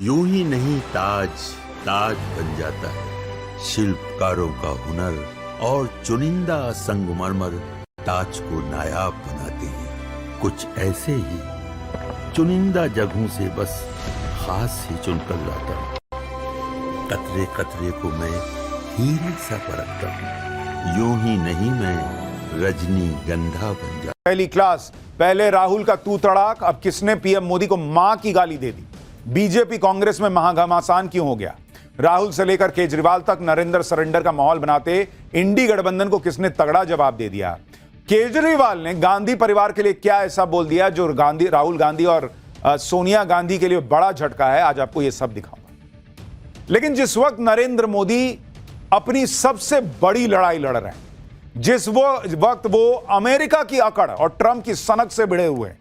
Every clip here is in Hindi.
यूं ही नहीं ताज ताज बन जाता है। शिल्पकारों का हुनर और चुनिंदा संगमरमर ताज को नायाब बनाते हैं। कुछ ऐसे ही चुनिंदा जगहों से बस खास ही चुनकर लाता हूँ। कतरे कतरे को मैं हीरे सा परखता हूँ। यूं ही नहीं मैं रजनीगंधा बन जाता। पहली क्लास, पहले राहुल का तू तड़ाक, अब किसने पीएम मोदी को मां की गाली दे दी। बीजेपी कांग्रेस में महाघमासान क्यों हो गया। राहुल से लेकर केजरीवाल तक नरेंद्र सरेंडर का माहौल बनाते इंडी गठबंधन को किसने तगड़ा जवाब दे दिया। केजरीवाल ने गांधी परिवार के लिए क्या ऐसा बोल दिया जो राहुल गांधी और सोनिया गांधी के लिए बड़ा झटका है। आज आपको यह सब दिखाऊंगा। लेकिन जिस वक्त नरेंद्र मोदी अपनी सबसे बड़ी लड़ाई लड़ रहे हैं, जिस वक्त वो अमेरिका की अकड़ और ट्रंप की सनक से भिड़े हुए हैं,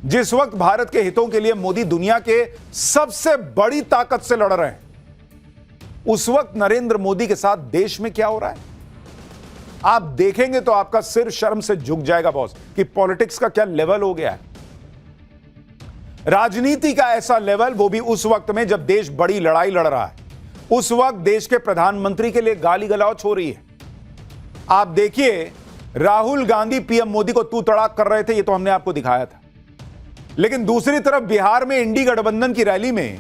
जिस वक्त भारत के हितों के लिए मोदी दुनिया के सबसे बड़ी ताकत से लड़ रहे हैं, उस वक्त नरेंद्र मोदी के साथ देश में क्या हो रहा है आप देखेंगे तो आपका सिर शर्म से झुक जाएगा बॉस, कि पॉलिटिक्स का क्या लेवल हो गया है। राजनीति का ऐसा लेवल, वो भी उस वक्त में जब देश बड़ी लड़ाई लड़ रहा है। उस वक्त देश के प्रधानमंत्री के लिए गाली गलौच हो रही है। आप देखिए, राहुल गांधी पीएम मोदी को तू तड़ाक कर रहे थे, ये तो हमने आपको दिखाया था। लेकिन दूसरी तरफ बिहार में इंडी गठबंधन की रैली में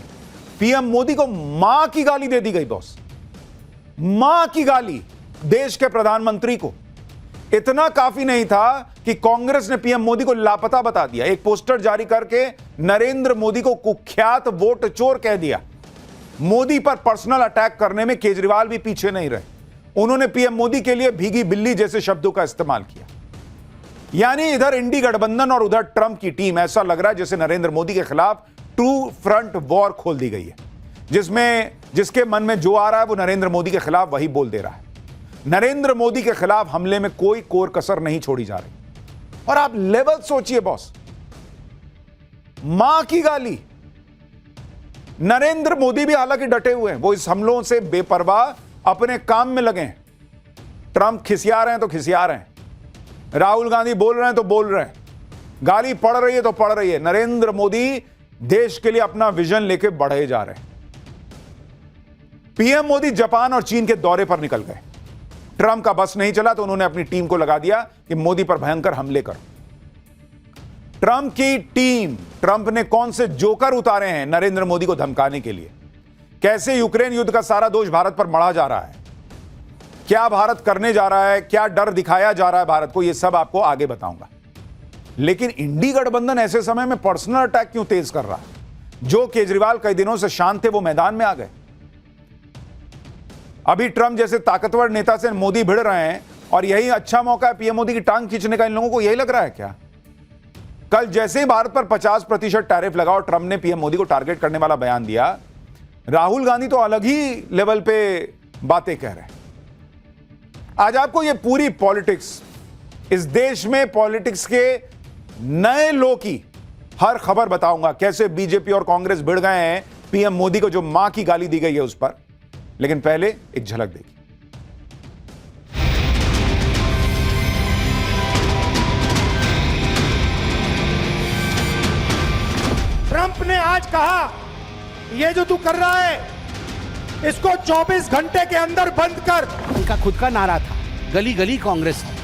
पीएम मोदी को मां की गाली दे दी गई बॉस। मां की गाली देश के प्रधानमंत्री को। इतना काफी नहीं था कि कांग्रेस ने पीएम मोदी को लापता बता दिया। एक पोस्टर जारी करके नरेंद्र मोदी को कुख्यात वोट चोर कह दिया। मोदी पर पर्सनल अटैक करने में केजरीवाल भी पीछे नहीं रहे। उन्होंने पीएम मोदी के लिए भीगी बिल्ली जैसे शब्दों का इस्तेमाल किया। यानी इधर इंडी गठबंधन और उधर ट्रंप की टीम, ऐसा लग रहा है जैसे नरेंद्र मोदी के खिलाफ टू फ्रंट वॉर खोल दी गई है, जिसके मन में जो आ रहा है वो नरेंद्र मोदी के खिलाफ वही बोल दे रहा है। नरेंद्र मोदी के खिलाफ हमले में कोई कोर कसर नहीं छोड़ी जा रही। और आप लेवल सोचिए बॉस, मां की गाली। नरेंद्र मोदी भी हालांकि डटे हुए हैं, वो इस हमलों से बेपरवाह अपने काम में लगे हैं। ट्रंप खिसिया रहे हैं तो खिसिया रहे हैं, राहुल गांधी बोल रहे हैं तो बोल रहे हैं, गाली पड़ रही है तो पड़ रही है। नरेंद्र मोदी देश के लिए अपना विजन लेके बढ़े जा रहे हैं। पीएम मोदी जापान और चीन के दौरे पर निकल गए। ट्रंप का बस नहीं चला तो उन्होंने अपनी टीम को लगा दिया कि मोदी पर भयंकर हमले करो। ट्रंप की टीम, ट्रंप ने कौन से जोकर उतारे हैं नरेंद्र मोदी को धमकाने के लिए। कैसे यूक्रेन युद्ध का सारा दोष भारत पर मढ़ा जा रहा है, क्या भारत करने जा रहा है, क्या डर दिखाया जा रहा है भारत को, यह सब आपको आगे बताऊंगा। लेकिन इंडी गठबंधन ऐसे समय में पर्सनल अटैक क्यों तेज कर रहा है। जो केजरीवाल कई दिनों से शांत थे वो मैदान में आ गए। अभी ट्रंप जैसे ताकतवर नेता से मोदी भिड़ रहे हैं और यही अच्छा मौका है पीएम मोदी की टांग खींचने का। इन लोगों को यही लग रहा है क्या। कल जैसे ही भारत पर 50% टैरिफ लगा और ट्रंप ने पीएम मोदी को टारगेट करने वाला बयान दिया, राहुल गांधी तो अलग ही लेवल पे बातें कह रहे हैं। आज आपको यह पूरी पॉलिटिक्स, इस देश में पॉलिटिक्स के नए लो की हर खबर बताऊंगा। कैसे बीजेपी और कांग्रेस भिड़ गए हैं पीएम मोदी को जो मां की गाली दी गई है उस पर। लेकिन पहले एक झलक देखिए। ट्रंप ने आज कहा, ये जो तू कर रहा है इसको 24 घंटे के अंदर बंद कर। उनका खुद का नारा था, गली गली कांग्रेस है,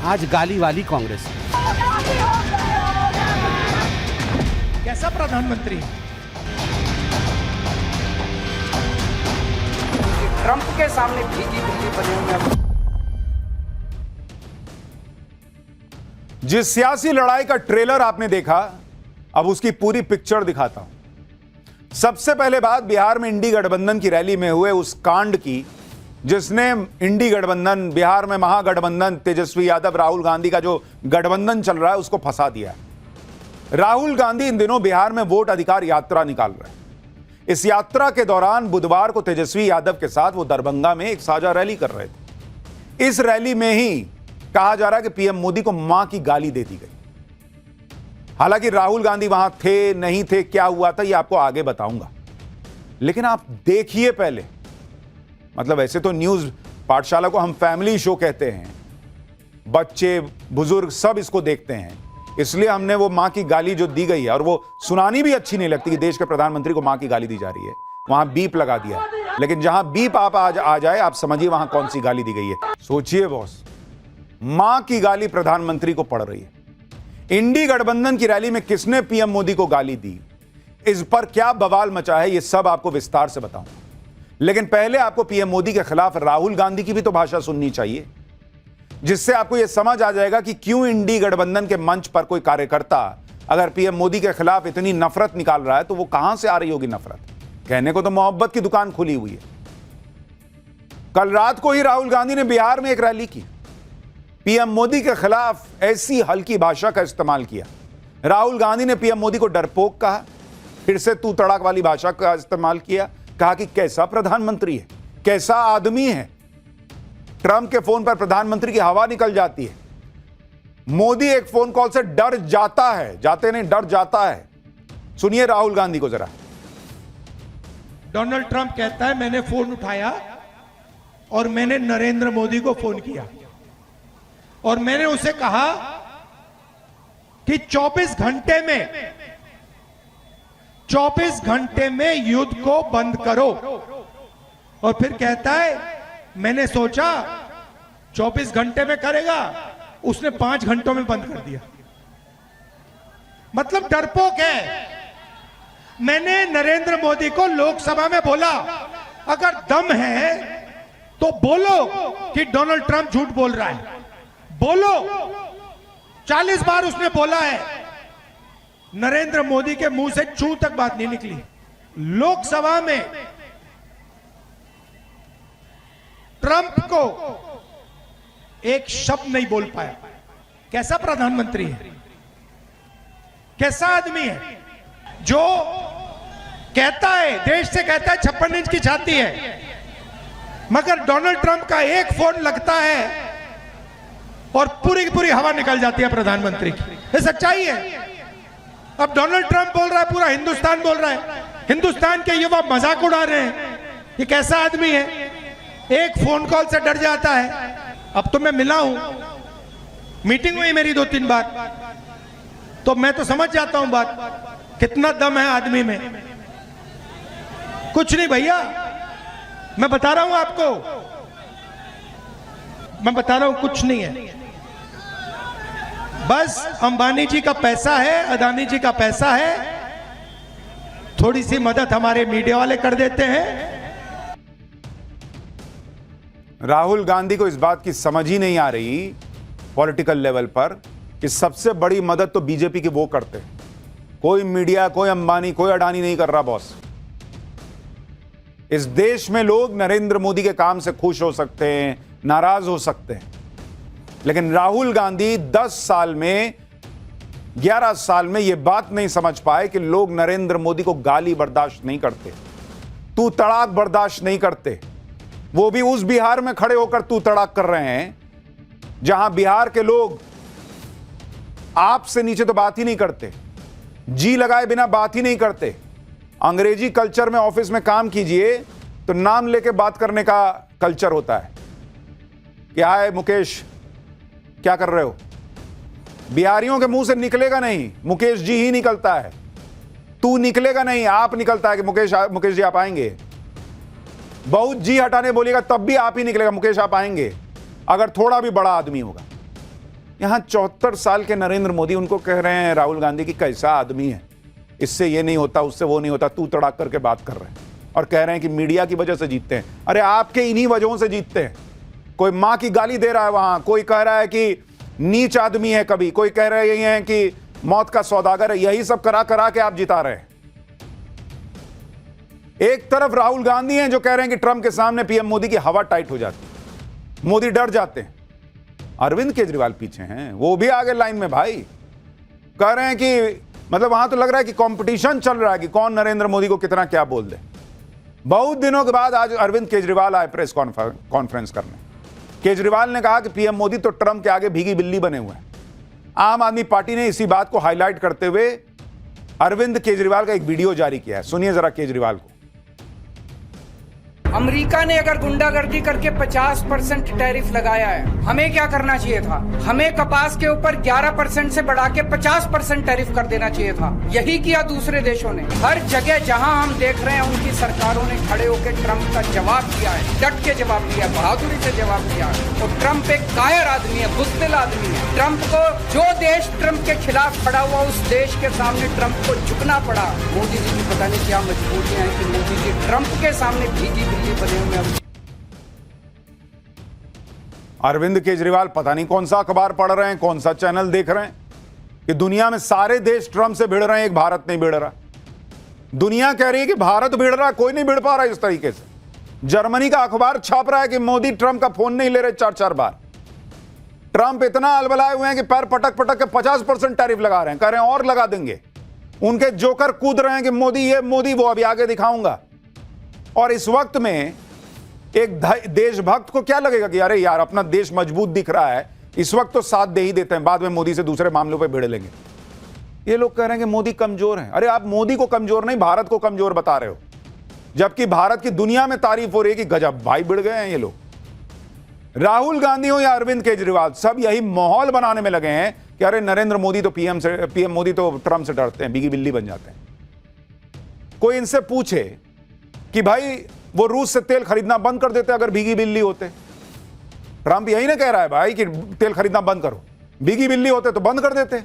आज गाली वाली कांग्रेस है। कैसा प्रधानमंत्री है। ट्रंप के सामने भीगी बिल्ली बने हुए। जिस सियासी लड़ाई का ट्रेलर आपने देखा, अब उसकी पूरी पिक्चर दिखाता हूं। सबसे पहले बात बिहार में इंडी गठबंधन की रैली में हुए उस कांड की, जिसने इंडी गठबंधन, बिहार में महागठबंधन, तेजस्वी यादव राहुल गांधी का जो गठबंधन चल रहा है उसको फंसा दिया। राहुल गांधी इन दिनों बिहार में वोट अधिकार यात्रा निकाल रहे हैं। इस यात्रा के दौरान बुधवार को तेजस्वी यादव के साथ वो दरभंगा में एक साझा रैली कर रहे थे। इस रैली में ही कहा जा रहा है कि पीएम मोदी को मां की गाली दे दी गई। हालांकि राहुल गांधी वहां थे नहीं थे, क्या हुआ था ये आपको आगे बताऊंगा। लेकिन आप देखिए पहले, मतलब ऐसे तो न्यूज पाठशाला को हम फैमिली शो कहते हैं, बच्चे बुजुर्ग सब इसको देखते हैं। इसलिए हमने वो मां की गाली जो दी गई है, और वो सुनानी भी अच्छी नहीं लगती कि देश के प्रधानमंत्री को मां की गाली दी जा रही है, वहां बीप लगा दिया। लेकिन जहां बीप आप आ जाए, आप समझिए वहां कौन सी गाली दी गई है। सोचिए बॉस, मां की गाली प्रधानमंत्री को पड़ रही है। इंडी गठबंधन की रैली में किसने पीएम मोदी को गाली दी, इस पर क्या बवाल मचा है, यह सब आपको विस्तार से बताऊंगा। लेकिन पहले आपको पीएम मोदी के खिलाफ राहुल गांधी की भी तो भाषा सुननी चाहिए, जिससे आपको यह समझ आ जाएगा कि क्यों इंडी गठबंधन के मंच पर कोई कार्यकर्ता अगर पीएम मोदी के खिलाफ इतनी नफरत निकाल रहा है तो वो कहां से आ रही होगी नफरत। कहने को तो मोहब्बत की दुकान खुली हुई है। कल रात को ही राहुल गांधी ने बिहार में एक रैली की, पीएम मोदी के खिलाफ ऐसी हल्की भाषा का इस्तेमाल किया। राहुल गांधी ने पीएम मोदी को डरपोक कहा, फिर से तू तड़ाक वाली भाषा का इस्तेमाल किया, कहा कि कैसा प्रधानमंत्री है, कैसा आदमी है। ट्रंप के फोन पर प्रधानमंत्री की हवा निकल जाती है। मोदी एक फोन कॉल से डर जाता है, जाते नहीं डर जाता है। सुनिए राहुल गांधी को जरा। डोनाल्ड ट्रंप कहता है मैंने फोन उठाया और मैंने नरेंद्र मोदी को फोन किया और मैंने उसे कहा कि 24 घंटे में युद्ध को बंद करो। और फिर कहता है मैंने सोचा 24 घंटे में करेगा, उसने 5 घंटों में बंद कर दिया। मतलब डरपोक है। मैंने नरेंद्र मोदी को लोकसभा में बोला अगर दम है तो बोलो कि डोनाल्ड ट्रंप झूठ बोल रहा है, बोलो। 40 बार उसने बोला है, नरेंद्र मोदी के मुंह से चू तक बात नहीं निकली। लोकसभा में ट्रंप को एक शब्द नहीं बोल पाया। कैसा प्रधानमंत्री है, कैसा आदमी है जो कहता है, देश से कहता है 56 इंच की छाती है, मगर डोनाल्ड ट्रंप का एक फोन लगता है और पूरी की पूरी हवा निकल जाती है प्रधानमंत्री की। ये सच्चाई है। अब डोनाल्ड ट्रंप बोल रहा है, पूरा हिंदुस्तान बोल रहा है, हिंदुस्तान के युवा मजाक उड़ा रहे हैं। ये कैसा आदमी है, एक फोन कॉल से डर जाता है। अब तो मैं मिला हूं, मीटिंग हुई मेरी 2-3 बार, तो मैं तो समझ जाता हूं बात, कितना दम है आदमी में। कुछ नहीं भैया, मैं बता रहा हूं आपको, मैं बता रहा हूं कुछ नहीं है। बस अंबानी जी का पैसा है, अदानी जी का पैसा है, थोड़ी सी मदद हमारे मीडिया वाले कर देते हैं। राहुल गांधी को इस बात की समझ ही नहीं आ रही पॉलिटिकल लेवल पर कि सबसे बड़ी मदद तो बीजेपी की वो करते हैं। कोई मीडिया, कोई अंबानी, कोई अडानी नहीं कर रहा बॉस। इस देश में लोग नरेंद्र मोदी के काम से खुश हो सकते हैं, नाराज हो सकते हैं, लेकिन राहुल गांधी 10 साल में, 11 साल में यह बात नहीं समझ पाए कि लोग नरेंद्र मोदी को गाली बर्दाश्त नहीं करते, तू तड़ाक बर्दाश्त नहीं करते। वो भी उस बिहार में खड़े होकर तू तड़ाक कर रहे हैं जहां बिहार के लोग आपसे नीचे तो बात ही नहीं करते, जी लगाए बिना बात ही नहीं करते। अंग्रेजी कल्चर में ऑफिस में काम कीजिए तो नाम लेके बात करने का कल्चर होता है। क्या है मुकेश, क्या कर रहे हो? बिहारियों के मुंह से निकलेगा नहीं, मुकेश जी ही निकलता है। तू निकलेगा नहीं, आप निकलता है कि मुकेश जी आप आएंगे। बहुत जी हटाने बोलेगा तब भी आप ही निकलेगा, मुकेश आप आएंगे, अगर थोड़ा भी बड़ा आदमी होगा। यहां 74 साल के नरेंद्र मोदी उनको कह रहे हैं राहुल गांधी की कैसा आदमी है, इससे ये नहीं होता, उससे वो नहीं होता, तू तड़ाक करके बात कर रहे हैं और कह रहे हैं कि मीडिया की वजह से जीतते हैं। अरे आपके इन्हीं वजहों से जीतते हैं। कोई मां की गाली दे रहा है वहां, कोई कह रहा है कि नीच आदमी है, कभी कोई कह रहे हैं कि मौत का सौदागर है। यही सब करा करा के आप जिता रहे हैं। एक तरफ राहुल गांधी हैं जो कह रहे हैं कि ट्रंप के सामने पीएम मोदी की हवा टाइट हो जाती है, मोदी डर जाते हैं। अरविंद केजरीवाल पीछे हैं, वो भी आगे लाइन में भाई, कह रहे हैं कि मतलब वहां तो लग रहा है कि कंपटीशन चल रहा है कि कौन नरेंद्र मोदी को कितना क्या बोल दे। बहुत दिनों के बाद आज अरविंद केजरीवाल आए प्रेस कॉन्फ्रेंस करने। केजरीवाल ने कहा कि पीएम मोदी तो ट्रंप के आगे भीगी बिल्ली बने हुए हैं। आम आदमी पार्टी ने इसी बात को हाईलाइट करते हुए अरविंद केजरीवाल का एक वीडियो जारी किया है, सुनिए जरा केजरीवाल को। अमेरिका ने अगर गुंडागर्दी करके 50% टैरिफ लगाया है, हमें क्या करना चाहिए था? हमें कपास के ऊपर 11% से बढ़ा के 50% टैरिफ कर देना चाहिए था। यही किया दूसरे देशों ने। हर जगह जहां हम देख रहे हैं उनकी सरकारों ने खड़े होकर ट्रंप का जवाब दिया है, डट के जवाब दिया, बहादुरी से जवाब दिया है। और ट्रंप एक कायर आदमी है, बुज़दिल आदमी है। ट्रंप को जो देश ट्रंप के खिलाफ खड़ा हुआ उस देश के सामने ट्रंप को झुकना पड़ा। मोदी जी की पता नहीं क्या मजबूरियां हैं कि मोदी जी ट्रंप के सामने भीगी बिल्ली बने हुए हैं। अरविंद केजरीवाल पता नहीं कौन सा अखबार पढ़ रहे हैं, कौन सा चैनल देख रहे हैं कि दुनिया में सारे देश ट्रंप से भिड़ रहे हैं, एक भारत नहीं भिड़ रहा। दुनिया कह रही है कि भारत भिड़ रहा, कोई नहीं भिड़ पा रहा इस तरीके से। जर्मनी का अखबार छाप रहा है कि मोदी ट्रंप का फोन नहीं ले रहे 4-4 बार। ट्रंप इतना अलबलाए हुए हैं कि पैर पटक पटक के 50% टैरिफ लगा रहे हैं, कह रहे हैं और लगा देंगे। उनके जोकर कूद रहे हैं कि मोदी ये मोदी वो, अभी आगे दिखाऊंगा। और इस वक्त में एक देशभक्त को क्या लगेगा कि अरे यार अपना देश मजबूत दिख रहा है, इस वक्त तो साथ दे ही देते हैं, बाद में मोदी से दूसरे मामलों पे भिड़ लेंगे। ये लोग कह रहे हैं कि मोदी कमजोर है। अरे आप मोदी को कमजोर नहीं, भारत को कमजोर बता रहे हो, जबकि भारत की दुनिया में तारीफ हो रही है कि गजब भाई भिड़ गए हैं ये लोग। राहुल गांधी हो या अरविंद केजरीवाल, सब यही माहौल बनाने में लगे हैं कि अरे नरेंद्र मोदी तो पीएम मोदी तो ट्रंप से डरते हैं, बिगी बिल्ली बन जाते हैं। कोई इनसे पूछे कि भाई वो रूस से तेल खरीदना बंद कर देते अगर भीगी बिल्ली होते। ट्रंप यही ना कह रहा है भाई कि तेल खरीदना बंद करो, भीगी बिल्ली होते तो बंद कर देते।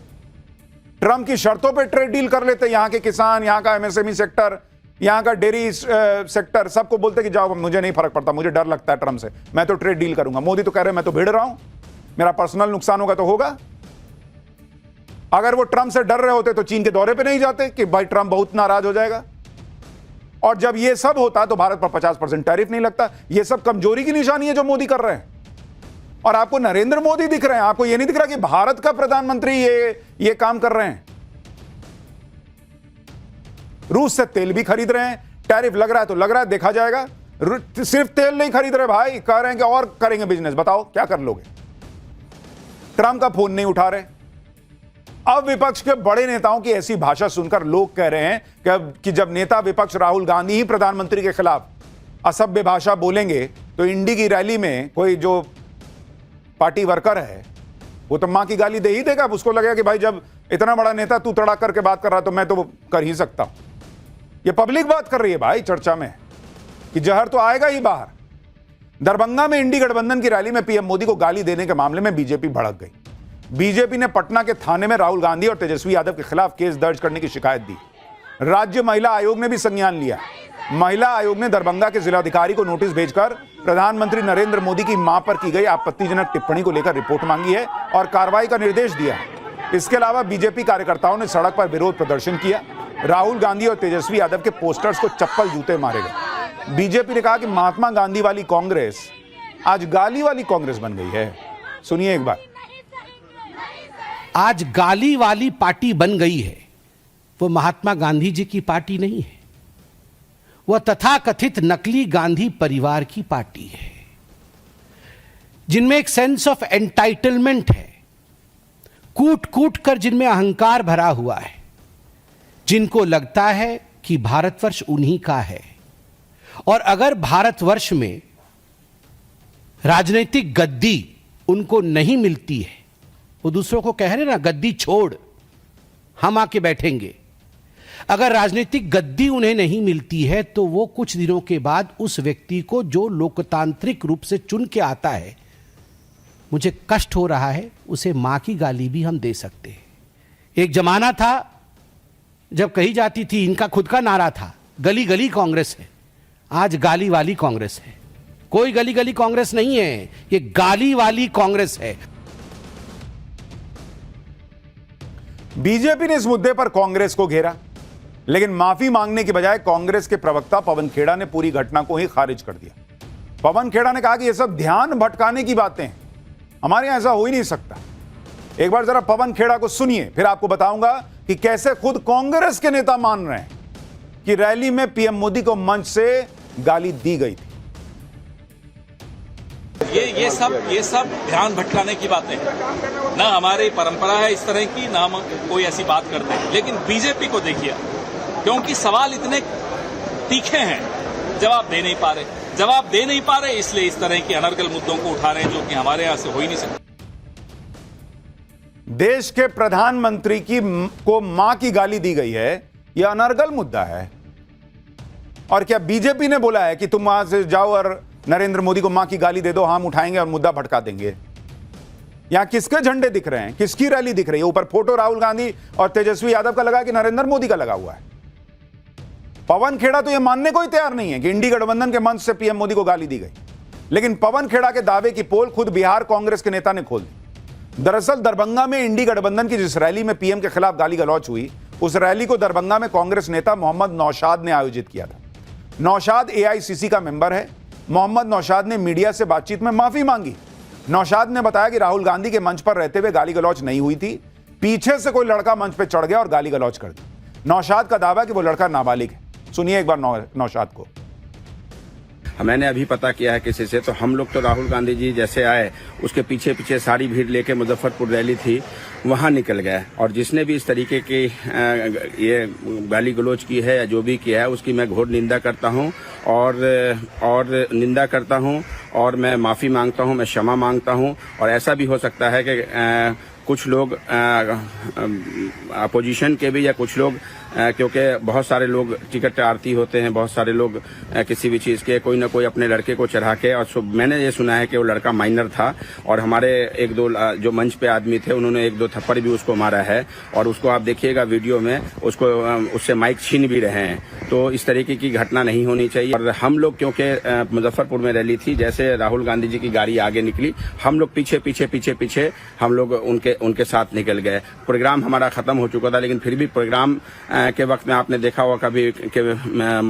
ट्रंप की शर्तों पे ट्रेड डील कर लेते, यहां के किसान, यहां का एमएसएमई सेक्टर, यहां का डेयरी सेक्टर, सबको बोलते कि जाओ मुझे नहीं फर्क पड़ता, मुझे डर लगता है ट्रंप से, मैं तो ट्रेड डील करूंगा। मोदी तो कह रहे मैं तो भिड़ रहा हूं, मेरा पर्सनल नुकसान होगा तो होगा। अगर वो ट्रंप से डर रहे होते तो चीन के दौरे पे नहीं जाते कि भाई ट्रंप बहुत नाराज हो जाएगा। और जब ये सब होता तो भारत पर 50% टैरिफ नहीं लगता। ये सब कमजोरी की निशानी है जो मोदी कर रहे हैं। और आपको नरेंद्र मोदी दिख रहे हैं, आपको ये नहीं दिख रहा कि भारत का प्रधानमंत्री ये काम कर रहे हैं। रूस से तेल भी खरीद रहे हैं, टैरिफ लग रहा है तो लग रहा है, देखा जाएगा। सिर्फ तेल नहीं खरीद रहे भाई, कह रहे हैं कि और करेंगे बिजनेस, बताओ क्या कर लोगे। ट्रंप का फोन नहीं उठा रहे। अब विपक्ष के बड़े नेताओं की ऐसी भाषा सुनकर लोग कह रहे हैं कि जब नेता विपक्ष राहुल गांधी ही प्रधानमंत्री के खिलाफ असभ्य भाषा बोलेंगे तो इंडी की रैली में कोई जो पार्टी वर्कर है वो तो मां की गाली दे ही देगा। उसको लगेगा कि भाई जब इतना बड़ा नेता तू तड़ाक करके बात कर रहा तो मैं तो कर ही सकता हूं। ये पब्लिक बात कर रही है भाई चर्चा में कि जहर तो आएगा ही बाहर। दरभंगा में इंडी गठबंधन की रैली में पीएम मोदी को गाली देने के मामले में बीजेपी भड़क गई। बीजेपी ने पटना के थाने में राहुल गांधी और तेजस्वी यादव के खिलाफ केस दर्ज करने की शिकायत दी। राज्य महिला आयोग ने भी संज्ञान लिया। महिला आयोग ने दरभंगा के जिलाधिकारी को नोटिस भेजकर प्रधानमंत्री नरेंद्र मोदी की मां पर की गई आपत्तिजनक टिप्पणी को लेकर रिपोर्ट मांगी है और कार्रवाई का निर्देश दिया है। इसके अलावा बीजेपी कार्यकर्ताओं ने सड़क पर विरोध प्रदर्शन किया। राहुल गांधी और तेजस्वी यादव के पोस्टर्स को चप्पल जूते मारे गए। बीजेपी ने कहा कि महात्मा गांधी वाली कांग्रेस आज गाली वाली कांग्रेस बन गई है। सुनिए एक बार। आज गाली वाली पार्टी बन गई है। वो महात्मा गांधी जी की पार्टी नहीं है, वह तथाकथित नकली गांधी परिवार की पार्टी है, जिनमें एक सेंस ऑफ एंटाइटलमेंट है, कूट कूट कर जिनमें अहंकार भरा हुआ है, जिनको लगता है कि भारतवर्ष उन्हीं का है। और अगर भारतवर्ष में राजनीतिक गद्दी उनको नहीं मिलती है, वो दूसरों को कह रहे ना गद्दी छोड़ हम आके बैठेंगे। अगर राजनीतिक गद्दी उन्हें नहीं मिलती है तो वो कुछ दिनों के बाद उस व्यक्ति को जो लोकतांत्रिक रूप से चुन के आता है, मुझे कष्ट हो रहा है, उसे मां की गाली भी हम दे सकते हैं। एक जमाना था जब कही जाती थी, इनका खुद का नारा था, गली गली कांग्रेस है। आज गाली वाली कांग्रेस है। कोई गली गली कांग्रेस नहीं है, ये गाली वाली कांग्रेस है। बीजेपी ने इस मुद्दे पर कांग्रेस को घेरा, लेकिन माफी मांगने की बजाय कांग्रेस के प्रवक्ता पवन खेड़ा ने पूरी घटना को ही खारिज कर दिया। पवन खेड़ा ने कहा कि यह सब ध्यान भटकाने की बातें हैं, हमारे यहां ऐसा हो ही नहीं सकता। एक बार जरा पवन खेड़ा को सुनिए, फिर आपको बताऊंगा कि कैसे खुद कांग्रेस के नेता मान रहे हैं कि रैली में पीएम मोदी को मंच से गाली दी गई थी। ये सब ध्यान भटकाने की बातें हैं। ना हमारी परंपरा है इस तरह की, ना हम कोई ऐसी बात करते हैं। लेकिन बीजेपी को देखिए, क्योंकि सवाल इतने तीखे हैं, जवाब दे नहीं पा रहे। जवाब दे नहीं पा रहे, इसलिए इस तरह के अनर्गल मुद्दों को उठा रहे हैं जो कि हमारे यहां से हो ही नहीं सकते। देश के प्रधानमंत्री को मां की गाली दी गई है, यह अनर्गल मुद्दा है। और क्या बीजेपी ने बोला है कि तुम वहां से जाओ और नरेंद्र मोदी को मां की गाली दे दो, हम उठाएंगे और मुद्दा भटका देंगे? यहां किसके झंडे दिख रहे हैं, किसकी रैली दिख रही है? ऊपर फोटो राहुल गांधी और तेजस्वी यादव का लगा कि नरेंद्र मोदी का लगा हुआ है। पवन खेड़ा तो यह मानने को ही तैयार नहीं है कि इंडी गठबंधन के मंच से पीएम मोदी को गाली दी गई, लेकिन पवन खेड़ा के दावे की पोल खुद बिहार कांग्रेस के नेता ने खोल दी। दरअसल दरभंगा में इंडी गठबंधन की जिस रैली में पीएम के खिलाफ गाली गलौच हुई, उस रैली को दरभंगा में कांग्रेस नेता मोहम्मद नौशाद ने आयोजित किया था। नौशाद एआईसीसी का मेंबर है। मोहम्मद नौशाद ने मीडिया से बातचीत में माफी मांगी। नौशाद ने बताया कि राहुल गांधी के मंच पर रहते हुए गाली गलौच नहीं हुई थी, पीछे से कोई लड़का मंच पर चढ़ गया और गाली गलौच कर दी। नौशाद का दावा है कि वो लड़का नाबालिग है। सुनिए एक बार नौशाद को। मैंने अभी पता किया है किसी से, तो हम लोग तो राहुल गांधी जी जैसे आए उसके पीछे पीछे सारी भीड़ लेके मुजफ्फरपुर रैली थी वहां निकल गए, और जिसने भी इस तरीके की ये गाली गलौज की है या जो भी किया है उसकी मैं घोर निंदा करता हूं और निंदा करता हूं और मैं माफ़ी मांगता हूं, मैं क्षमा मांगता हूं। और ऐसा भी हो सकता है कि कुछ लोग अपोजिशन के भी या कुछ लोग क्योंकि बहुत सारे लोग टिकट आरती होते हैं, बहुत सारे लोग किसी भी चीज़ के कोई ना कोई अपने लड़के को चढ़ा के, और मैंने ये सुना है कि वो लड़का माइनर था और हमारे एक दो जो मंच पे आदमी थे उन्होंने एक दो थप्पड़ भी उसको मारा है, और उसको आप देखिएगा वीडियो में, उसको उससे माइक छीन भी रहे हैं। तो इस तरीके की घटना नहीं होनी चाहिए। और हम लोग क्योंकि मुजफ्फरपुर में रैली थी, जैसे राहुल गांधी जी की गाड़ी आगे निकली, हम लोग पीछे पीछे पीछे पीछे हम लोग उनके साथ निकल गए। प्रोग्राम हमारा खत्म हो चुका था, लेकिन फिर भी प्रोग्राम के वक्त में आपने देखा होगा कभी कि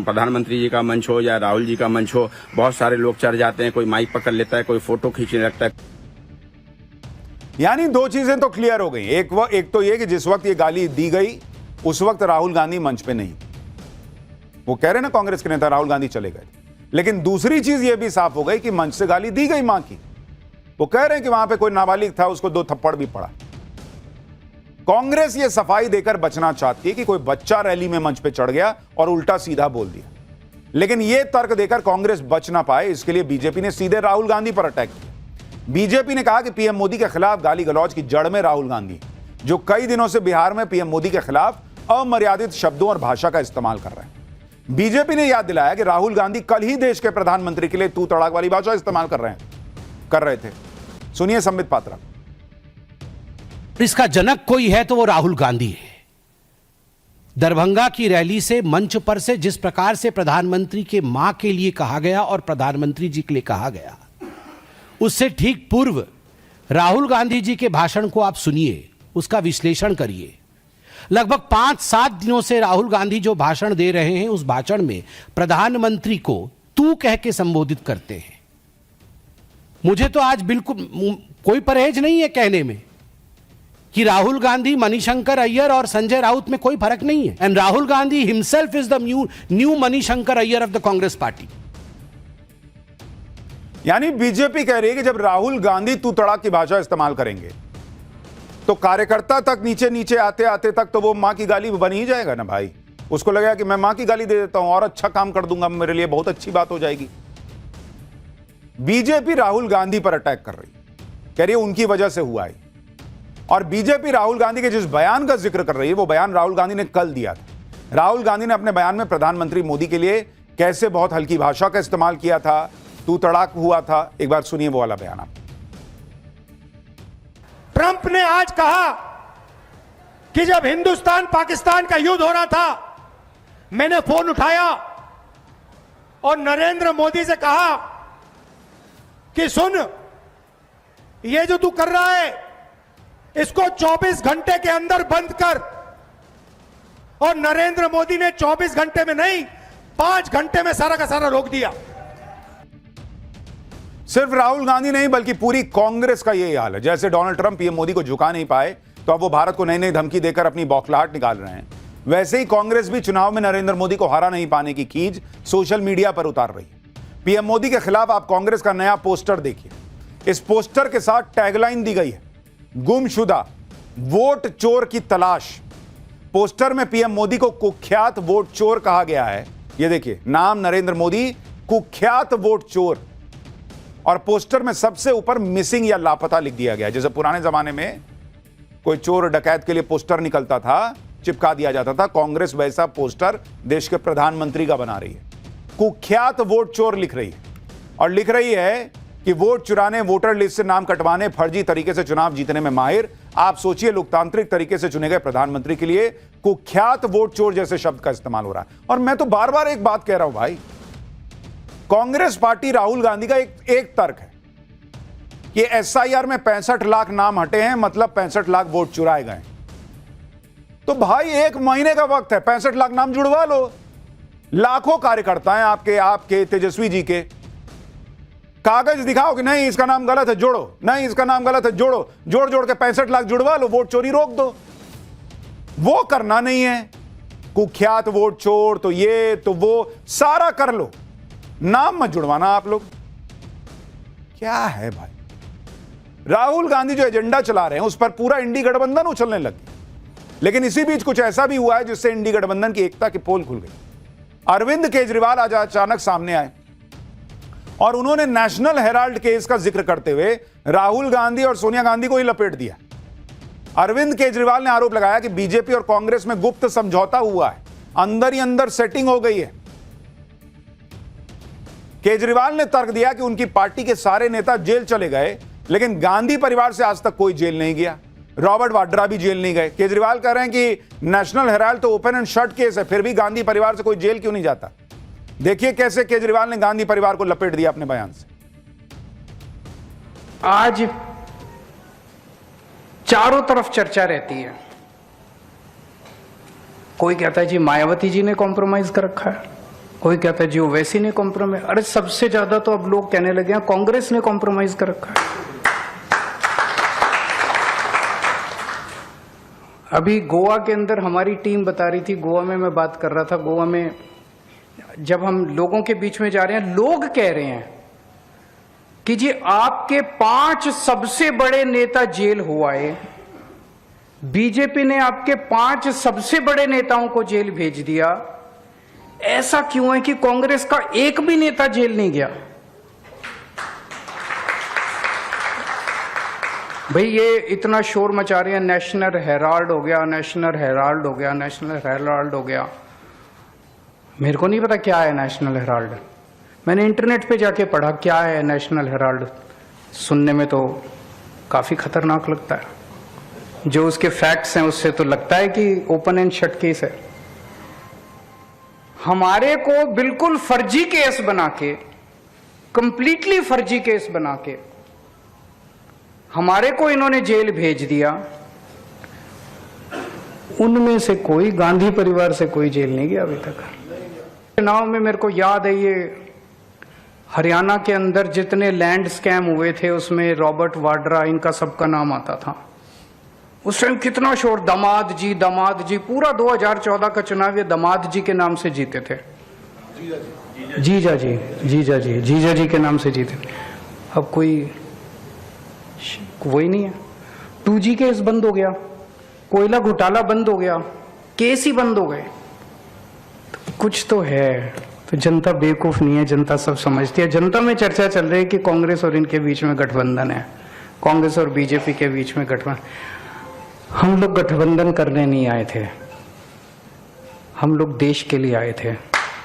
प्रधानमंत्री जी का मंच हो या राहुल जी का मंच हो, बहुत सारे लोग चढ़ जाते हैं, कोई माइक पकड़ लेता है, कोई फोटो खींचने लगता है। यानी दो चीजें तो क्लियर हो गई। एक तो ये कि जिस वक्त ये गाली दी गई उस वक्त राहुल गांधी मंच पे नहीं, वो कह रहे ना कांग्रेस के नेता राहुल गांधी चले गए। लेकिन दूसरी चीज ये भी साफ हो गई कि मंच से गाली दी गई मां की। वो कह रहे हैं कि वहां पे कोई नाबालिग था, उसको 2 थप्पड़ भी पड़ा। कांग्रेस ये सफाई देकर बचना चाहती है कि कोई बच्चा रैली में मंच पे चढ़ गया और उल्टा सीधा बोल दिया, लेकिन यह तर्क देकर कांग्रेस बच ना पाए, इसके लिए बीजेपी ने सीधे राहुल गांधी पर अटैक किया। बीजेपी ने कहा कि पीएम मोदी के खिलाफ गाली गलौज की जड़ में राहुल गांधी, जो कई दिनों से बिहार में पीएम मोदी के खिलाफ अमर्यादित शब्दों और भाषा का इस्तेमाल कर रहे हैं। बीजेपी ने याद दिलाया कि राहुल गांधी कल ही देश के प्रधानमंत्री के लिए तू तड़ाक वाली भाषा इस्तेमाल कर रहे थे। सुनिए संबित पात्रा। इसका जनक कोई है तो वो राहुल गांधी है। दरभंगा की रैली से मंच पर से जिस प्रकार से प्रधानमंत्री के मां के लिए कहा गया और प्रधानमंत्री जी के लिए कहा गया, उससे ठीक पूर्व राहुल गांधी जी के भाषण को आप सुनिए, उसका विश्लेषण करिए। लगभग 5-7 दिनों से राहुल गांधी जो भाषण दे रहे हैं, उस भाषण में प्रधानमंत्री को तू कह के संबोधित करते हैं। मुझे तो आज बिल्कुल कोई परहेज नहीं है कहने में कि राहुल गांधी, मणिशंकर अय्यर और संजय राउत में कोई फर्क नहीं है। And Rahul Gandhi himself is the new Manishankar Iyer of the Congress party. यानी बीजेपी कह रही है कि जब राहुल गांधी तू तड़ाक की भाषा इस्तेमाल करेंगे तो कार्यकर्ता तक नीचे नीचे आते आते तक तो वो मां की गाली बन ही जाएगा ना भाई। उसको लगेगा कि मैं मां की गाली दे देता हूं और अच्छा काम कर दूंगा, मेरे लिए बहुत अच्छी बात हो जाएगी। बीजेपी राहुल गांधी पर अटैक कर रही, कह रही है उनकी वजह से हुआ है। और बीजेपी राहुल गांधी के जिस बयान का जिक्र कर रही है, वो बयान राहुल गांधी ने कल दिया था। राहुल गांधी ने अपने बयान में प्रधानमंत्री मोदी के लिए कैसे बहुत हल्की भाषा का इस्तेमाल किया था, तू तड़ाक हुआ था। एक बार सुनिए वो वाला बयान आप। ट्रंप ने आज कहा कि जब हिंदुस्तान पाकिस्तान का युद्ध हो रहा था, मैंने फोन उठाया और नरेंद्र मोदी से कहा कि सुन, ये जो तू कर रहा है इसको 24 घंटे के अंदर बंद कर। और नरेंद्र मोदी ने 24 घंटे में नहीं, 5 घंटे में सारा का सारा रोक दिया। सिर्फ राहुल गांधी नहीं बल्कि पूरी कांग्रेस का यही हाल है। जैसे डोनाल्ड ट्रंप पीएम मोदी को झुका नहीं पाए तो अब वो भारत को नई नई धमकी देकर अपनी बौखलाहट निकाल रहे हैं, वैसे ही कांग्रेस भी चुनाव में नरेंद्र मोदी को हरा नहीं पाने की खींच सोशल मीडिया पर उतार रही है। पीएम मोदी के खिलाफ आप कांग्रेस का नया पोस्टर देखिए। इस पोस्टर के साथ टैगलाइन दी गई है, गुमशुदा वोट चोर की तलाश। पोस्टर में पीएम मोदी को कुख्यात वोट चोर कहा गया है। ये देखिए, नाम नरेंद्र मोदी, कुख्यात वोट चोर, और पोस्टर में सबसे ऊपर मिसिंग या लापता लिख दिया गया। जैसे पुराने जमाने में कोई चोर डकैत के लिए पोस्टर निकलता था, चिपका दिया जाता था, कांग्रेस वैसा पोस्टर देश के प्रधानमंत्री का बना रही है। कुख्यात वोट चोर लिख रही है, और लिख रही है कि वोट चुराने, वोटर लिस्ट से नाम कटवाने, फर्जी तरीके से चुनाव जीतने में माहिर। आप सोचिए, लोकतांत्रिक तरीके से चुने गए प्रधानमंत्री के लिए कुख्यात वोट चोर जैसे शब्द का इस्तेमाल हो रहा है। और मैं तो बार बार एक बात कह रहा हूं भाई, कांग्रेस पार्टी, राहुल गांधी का एक तर्क है कि एसआईआर में 65 लाख नाम हटे हैं, मतलब 65 लाख वोट चुराए गए। तो भाई 1 महीने का वक्त है, 65 लाख नाम जुड़वा लो। लाखों कार्यकर्ता हैं आपके तेजस्वी जी के, कागज दिखाओ कि नहीं इसका नाम गलत है जोड़ो, नहीं इसका नाम गलत है जोड़ो, जोड़ जोड़ के 65 लाख जुड़वा लो, वोट चोरी रोक दो। वो करना नहीं है। कुख्यात वोट चोर तो ये तो वो सारा कर लो, नाम मत जुड़वाना आप लोग। क्या है भाई, राहुल गांधी जो एजेंडा चला रहे हैं उस पर पूरा इंडी गठबंधन उछलने लग गया। लेकिन इसी बीच कुछ ऐसा भी हुआ है जिससे इंडी गठबंधन की एकता की पोल खुल गई। अरविंद केजरीवाल आज अचानक सामने आए और उन्होंने नेशनल हेराल्ड केस का जिक्र करते हुए राहुल गांधी और सोनिया गांधी को ही लपेट दिया। अरविंद केजरीवाल ने आरोप लगाया कि बीजेपी और कांग्रेस में गुप्त समझौता हुआ है, अंदर ही अंदर सेटिंग हो गई है। केजरीवाल ने तर्क दिया कि उनकी पार्टी के सारे नेता जेल चले गए, लेकिन गांधी परिवार से आज तक कोई जेल नहीं गया। रॉबर्ट वाड्रा भी जेल नहीं गए। केजरीवाल कह रहे हैं कि नेशनल हेराल्ड तो ओपन एंड शट केस है, फिर भी गांधी परिवार से कोई जेल क्यों नहीं जाता। देखिए कैसे केजरीवाल ने गांधी परिवार को लपेट दिया अपने बयान से। आज चारों तरफ चर्चा रहती है, कोई कहता है जी मायावती जी ने कॉम्प्रोमाइज कर रखा है, कोई कहता है जी ओवैसी ने कॉम्प्रोमाइज। अरे सबसे ज्यादा तो अब लोग कहने लगे हैं कांग्रेस ने कॉम्प्रोमाइज कर रखा है। अभी गोवा के अंदर हमारी टीम बता रही थी, गोवा में मैं बात कर रहा था, गोवा में जब हम लोगों के बीच में जा रहे हैं, लोग कह रहे हैं कि जी आपके 5 सबसे बड़े नेता जेल हो आए, बीजेपी ने आपके 5 सबसे बड़े नेताओं को जेल भेज दिया, ऐसा क्यों है कि कांग्रेस का एक भी नेता जेल नहीं गया। भाई ये इतना शोर मचा रहे हैं, नेशनल हेराल्ड हो गया, नेशनल हेराल्ड हो गया, नेशनल हेराल्ड हो गया। मेरे को नहीं पता क्या है नेशनल हेराल्ड, मैंने इंटरनेट पे जाके पढ़ा क्या है नेशनल हेराल्ड। सुनने में तो काफी खतरनाक लगता है, जो उसके फैक्ट्स हैं उससे तो लगता है कि ओपन एंड शट केस है। हमारे को बिल्कुल फर्जी केस बना के, कंप्लीटली फर्जी केस बना के हमारे को इन्होंने जेल भेज दिया। उनमें से कोई, गांधी परिवार से कोई जेल नहीं गया अभी तक। चुनाव में मेरे को याद है, ये हरियाणा के अंदर जितने लैंड स्कैम हुए थे उसमें रॉबर्ट वाड्रा, इनका सबका नाम आता था। उस टाइम कितना शोर, दामाद जी, पूरा 2014 का चुनाव ये दामाद जी के नाम से जीते थे। जीजा जी के नाम से जीते थे। अब कोई वही नहीं है। 2G केस बंद हो गया, कोयला घोटाला बंद हो गया, केस ही बंद हो गए। कुछ तो है, तो जनता बेवकूफ नहीं है, जनता सब समझती है। जनता में चर्चा चल रही है कि कांग्रेस और इनके बीच में गठबंधन है, कांग्रेस और बीजेपी के बीच में गठबंधन। हम लोग गठबंधन करने नहीं आए थे, हम लोग देश के लिए आए थे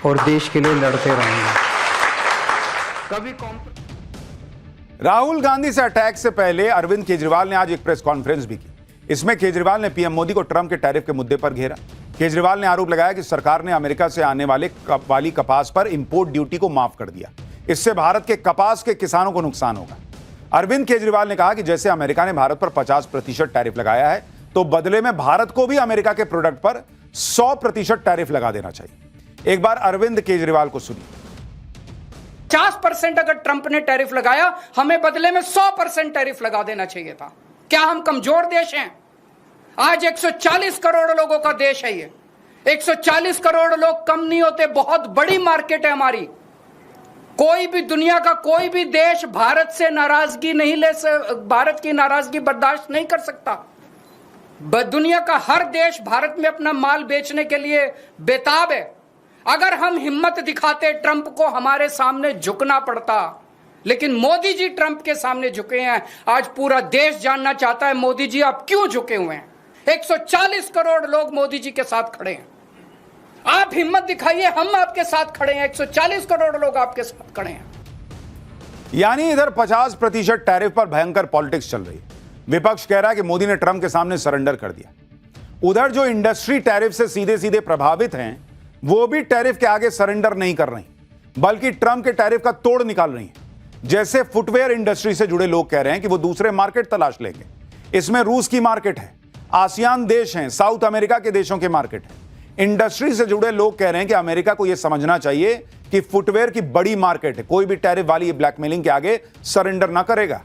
और देश के लिए लड़ते रहेंगे। कभी राहुल गांधी से अटैक से पहले अरविंद केजरीवाल ने आज एक प्रेस कॉन्फ्रेंस भी की। इसमें केजरीवाल ने पीएम मोदी को ट्रंप के टैरिफ के मुद्दे पर घेरा। केजरीवाल ने आरोप लगाया कि सरकार ने अमेरिका से आने वाली कपास पर इंपोर्ट ड्यूटी को माफ कर दिया। इससे भारत के कपास के किसानों को नुकसान होगा। अरविंद केजरीवाल ने कहा कि जैसे अमेरिका ने भारत पर 50% टैरिफ लगाया है, तो बदले में भारत को भी अमेरिका के प्रोडक्ट पर 100% टैरिफ लगा देना चाहिए। एक बार अरविंद केजरीवाल को सुनिए। 50% अगर ट्रंप ने टैरिफ लगाया, हमें बदले में 100% टैरिफ लगा देना चाहिए था। क्या हम कमजोर देश हैं? आज 140 करोड़ लोगों का देश है ये। 140 करोड़ लोग कम नहीं होते, बहुत बड़ी मार्केट है हमारी। कोई भी दुनिया का कोई भी देश भारत से नाराजगी नहीं भारत की नाराजगी बर्दाश्त नहीं कर सकता। दुनिया का हर देश भारत में अपना माल बेचने के लिए बेताब है। अगर हम हिम्मत दिखाते ट्रंप को हमारे सामने झुकना पड़ता, लेकिन मोदी जी ट्रंप के सामने झुके हैं। आज पूरा देश जानना चाहता है मोदी जी आप क्यों झुके हुए हैं। 140 करोड़ लोग मोदी जी के साथ खड़े हैं। आप हिम्मत दिखाइए, हम आपके साथ खड़े हैं। 140 करोड़ लोग आपके साथ खड़े हैं। यानी इधर 50% टैरिफ पर भयंकर पॉलिटिक्स चल रही है। विपक्ष कह रहा है कि मोदी ने ट्रंप के सामने सरेंडर कर दिया। उधर जो इंडस्ट्री टैरिफ से सीधे सीधे प्रभावित हैं, वो भी टैरिफ के आगे सरेंडर नहीं कर रही, बल्कि ट्रंप के टैरिफ का तोड़ निकाल रही हैं। जैसे फुटवेयर इंडस्ट्री से जुड़े लोग कह रहे हैं कि वो दूसरे मार्केट तलाश लेंगे। इसमें रूस की मार्केट है, आसियान देश हैं, साउथ अमेरिका के देशों के मार्केट है। इंडस्ट्री से जुड़े लोग कह रहे हैं कि अमेरिका को यह समझना चाहिए कि फुटवेयर की बड़ी मार्केट है, कोई भी टैरिफ वाली ब्लैकमेलिंग के आगे सरेंडर ना करेगा।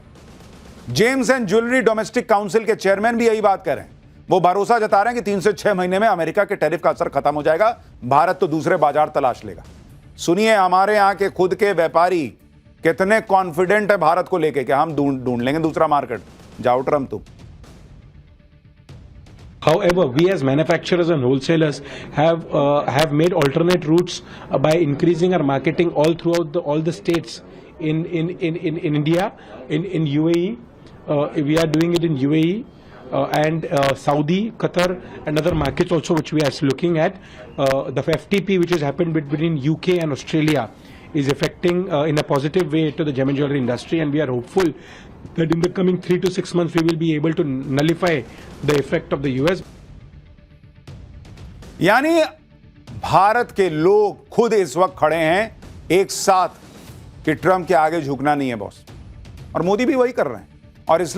James and jewellery domestic council के चेयरमैन भी यही बात कह रहे हैं। वो भरोसा जता रहे हैं कि 3 से 6 महीने में अमेरिका के टैरिफ का असर खत्म हो जाएगा, भारत तो दूसरे बाजार तलाश लेगा। सुनिए हमारे यहां के खुद के व्यापारी कितने कॉन्फिडेंट है भारत को लेके कि हम ढूंढ लेंगे दूसरा मार्केट। जाओ ट्रंप तुम। However, we as manufacturers and wholesalers have made alternate routes by increasing our marketing all throughout all the states in India, in UAE. We are doing it in UAE and Saudi, Qatar, and other markets also, which we are looking at. The FTP, which has happened between UK and Australia, is affecting in a positive way to the gem and jewelry industry, and we are hopeful that in the coming 3 to 6 months we will be able to nullify the effect of the US. यानी भारत के लोग खुद इस वक्त खड़े हैं एक साथ कि ट्रंप के आगे झुकना नहीं है बॉस, और मोदी भी वही कर रहे हैं। और इस